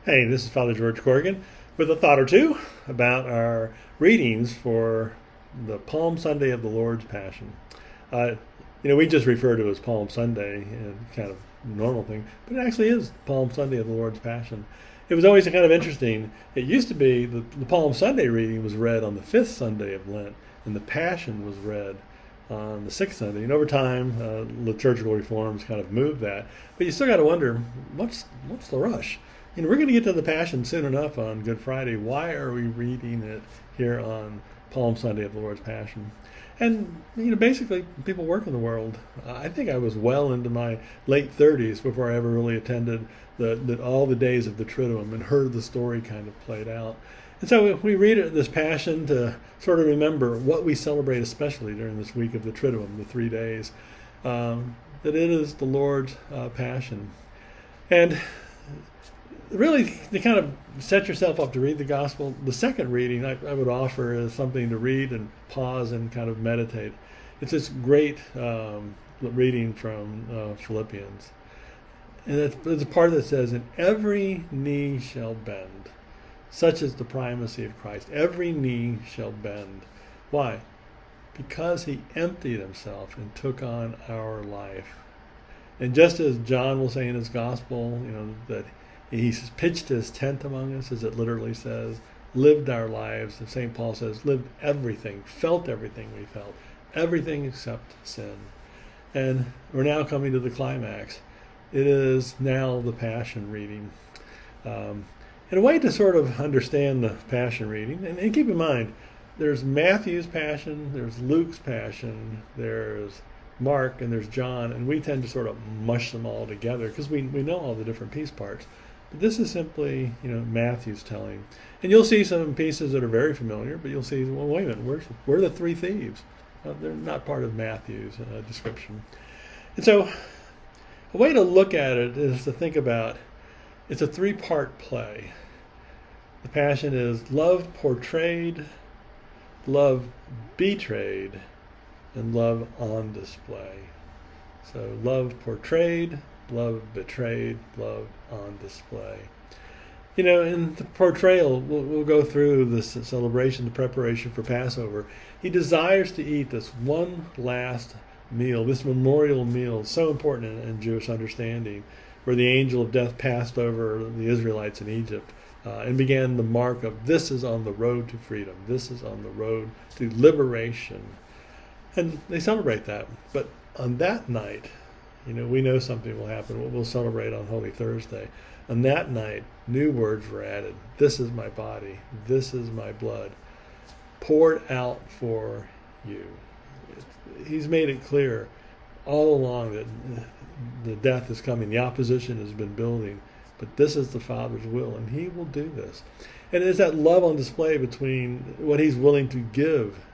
Hey, this is Father George Corrigan with a thought or two about our readings for the Palm Sunday of the Lord's Passion. Uh, we just refer to it as Palm Sunday, kind of normal thing, but it actually is Palm Sunday of the Lord's Passion. It was always kind of interesting. It used to be the Palm Sunday reading was read on the fifth Sunday of Lent, and the Passion was read on the sixth Sunday. And over time, liturgical reforms kind of moved that. But you still got to wonder, what's the rush? We're going to get to the Passion soon enough on Good Friday. Why are we reading it here on Palm Sunday of the Lord's Passion? And, basically, people work in the world. I think I was well into my late 30s before I ever really attended all the days of the Triduum and heard the story kind of played out. And so we read this Passion to sort of remember what we celebrate, especially during this week of the Triduum, the 3 days, that it is the Lord's Passion. And really, to kind of set yourself up to read the gospel, the second reading I would offer is something to read and pause and kind of meditate. It's this great reading from Philippians. And there's a part that says, "And every knee shall bend." Such is the primacy of Christ. Every knee shall bend. Why? Because he emptied himself and took on our life. And just as John will say in his gospel, that he's pitched his tent among us, as it literally says, lived our lives. And St. Paul says, lived everything, felt everything we felt, everything except sin. And we're now coming to the climax. It is now the Passion reading. In a way to sort of understand the Passion reading, and keep in mind, there's Matthew's Passion, there's Luke's Passion, there's Mark, and there's John, and we tend to sort of mush them all together because we know all the different piece parts. But this is simply, Matthew's telling. And you'll see some pieces that are very familiar, but you'll see, well, wait a minute, where are the three thieves? They're not part of Matthew's description. And so a way to look at it is to think about, it's a three-part play. The Passion is love portrayed, love betrayed, and love on display. So love portrayed, love betrayed, love on display. In the portrayal, we'll go through this celebration, the preparation for Passover. He desires to eat this one last meal, this memorial meal, so important in Jewish understanding, where the angel of death passed over the Israelites in Egypt and began the mark of, this is on the road to freedom, this is on the road to liberation. And they celebrate that. But on that night, we know something will happen. We'll celebrate on Holy Thursday. On that night, new words were added. This is my body. This is my blood, poured out for you. He's made it clear all along that the death is coming. The opposition has been building. But this is the Father's will, and he will do this. And it's that love on display between what he's willing to give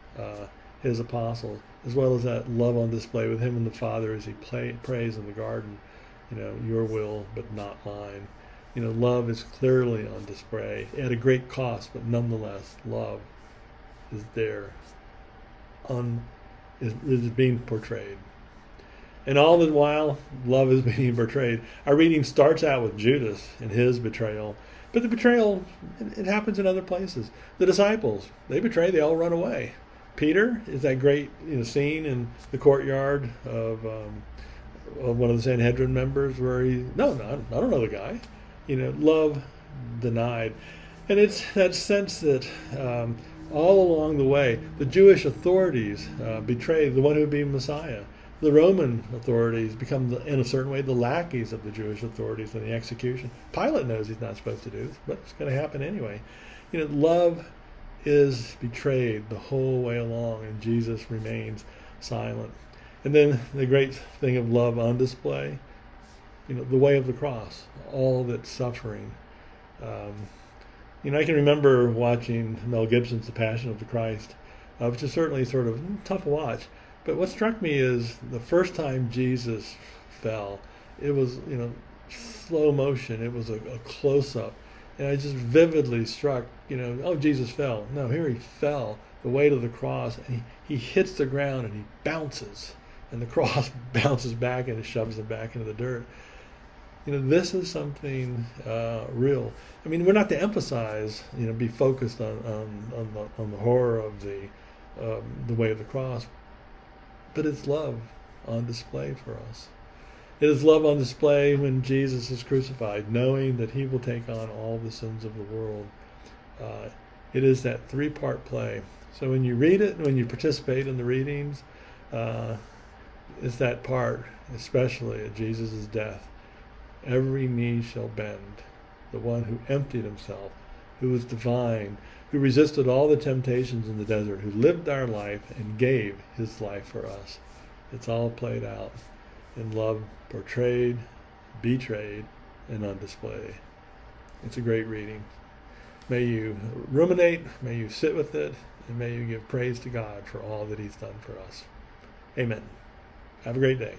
his apostles, as well as that love on display with him and the Father as he prays in the garden, your will, but not mine. Love is clearly on display at a great cost, but nonetheless, love is there, is being portrayed. And all the while, love is being portrayed. Our reading starts out with Judas and his betrayal, but the betrayal, it happens in other places. The disciples, they betray, they all run away. Peter is that great scene in the courtyard of one of the Sanhedrin members where I don't know the guy. Love denied. And it's that sense that all along the way, the Jewish authorities betray the one who would be Messiah. The Roman authorities become, in a certain way, the lackeys of the Jewish authorities in the execution. Pilate knows he's not supposed to do this, but it's going to happen anyway. Love is betrayed the whole way along, and Jesus remains silent. And then the great thing of love on display, the way of the cross, all that's suffering. I can remember watching Mel Gibson's The Passion of the Christ, which is certainly sort of tough to watch. But what struck me is the first time Jesus fell, it was, slow motion. It was a close-up. And I just vividly struck, Jesus fell. No, here he fell, the weight of the cross, and he hits the ground and he bounces. And the cross bounces back and it shoves him back into the dirt. this is something real. I mean, we're not to emphasize, be focused on the horror of the way of the cross, but it's love on display for us. It is love on display when Jesus is crucified, knowing that he will take on all the sins of the world. It is that three-part play. So when you read it, when you participate in the readings, it's that part, especially at Jesus' death. Every knee shall bend. The one who emptied himself, who was divine, who resisted all the temptations in the desert, who lived our life and gave his life for us. It's all played out in love, portrayed, betrayed, and on display. It's a great reading. May you ruminate, may you sit with it, and may you give praise to God for all that he's done for us. Amen. Have a great day.